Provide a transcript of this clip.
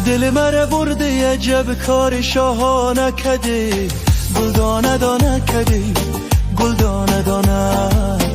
دل مره برده عجب کار شاهانه کده، گل دانه دانه کده، گل دانه دانه